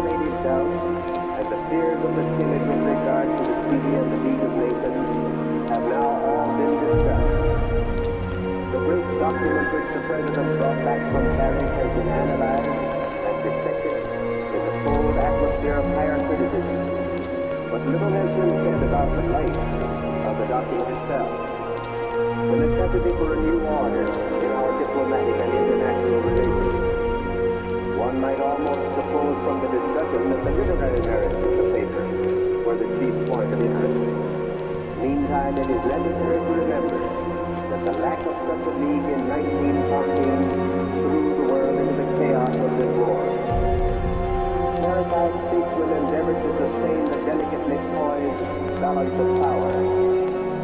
native doubt and the fears of the timid with regard to the treaty and the League of Nations have now all been discussed. The great document which the President brought back from Paris has been analyzed and dissected in the cold atmosphere of higher criticism. But little has been said about the light of the document itself. The necessity for a new order in our diplomatic and international relations. One might almost suppose from the discussion that the literary merits of the paper were the chief point of interest. Meantime, it is necessary to remember that the lack of such a league in 1914 threw the world into the chaos of this war. Terrified statesmen endeavored to sustain the delicately poised balance of power.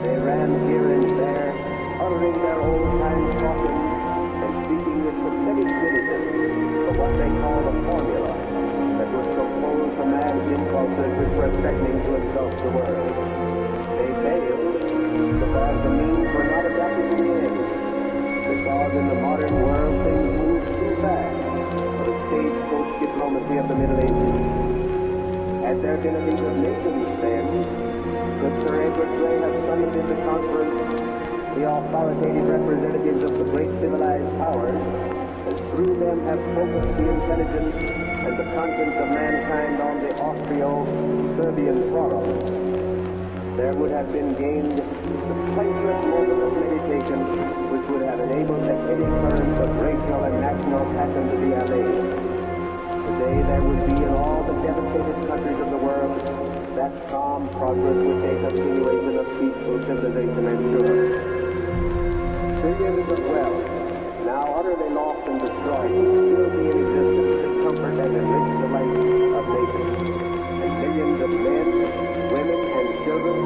They ran here and there, uttering their old-time cautions and speaking with pathetic criticism of what they called a formula that was composed from man's impulses which were threatening to engulf the world. They failed because the means were not adapted to the end, because in the modern world things move too fast for the stagecoach diplomacy of the Middle Ages. Had there been a League of Nations then, could Sir Enrich have summoned into conference the authoritative representatives of the great civilized powers, and through them have focused the intelligence and the conscience of mankind on the Austro-Serbian quarrel, there would have been gained the priceless moment of meditation which would have enabled the heady currents of racial and national passion to be allayed. Today there would be in all the devastated countries of the world that calm progress which a continuation of peaceful civilization ensures. Trillions of wealth, now utterly lost and destroyed, will still be in existence to comfort and enrich the life of nations. And millions of men, women, and children,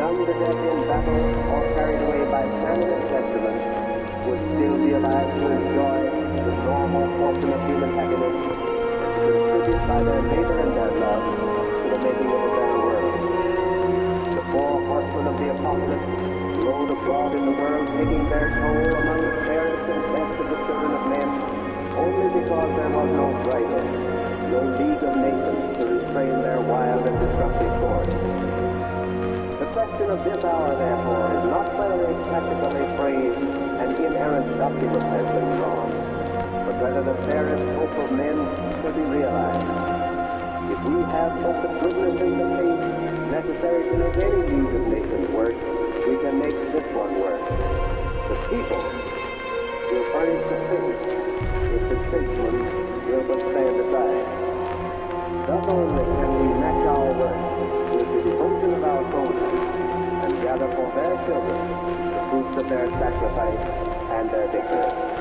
done to death in battle or carried away by famine and pestilence, would still be alive to enjoy the normal portion of human happiness and to contribute by their labor and their love to the making of a better world. The four horsemen of the apocalypse rode abroad in the world, taking their toll among the fairest and best of the children of men, only because there was no bridle, no League of Nations to restrain their wild and destructive course. The question of this hour, therefore, is not whether a tactically phrased and inerrant document has been drawn, but whether the fairest hope of men shall be realized. If we have both the goodness and the faith necessary to make any League of Nations work, we can make this one work. The people will furnish the faith if the statesmen will but stand aside. Thus only can we match our work with the devotion of our soldiers and gather for their children the fruits of their sacrifice and their victory.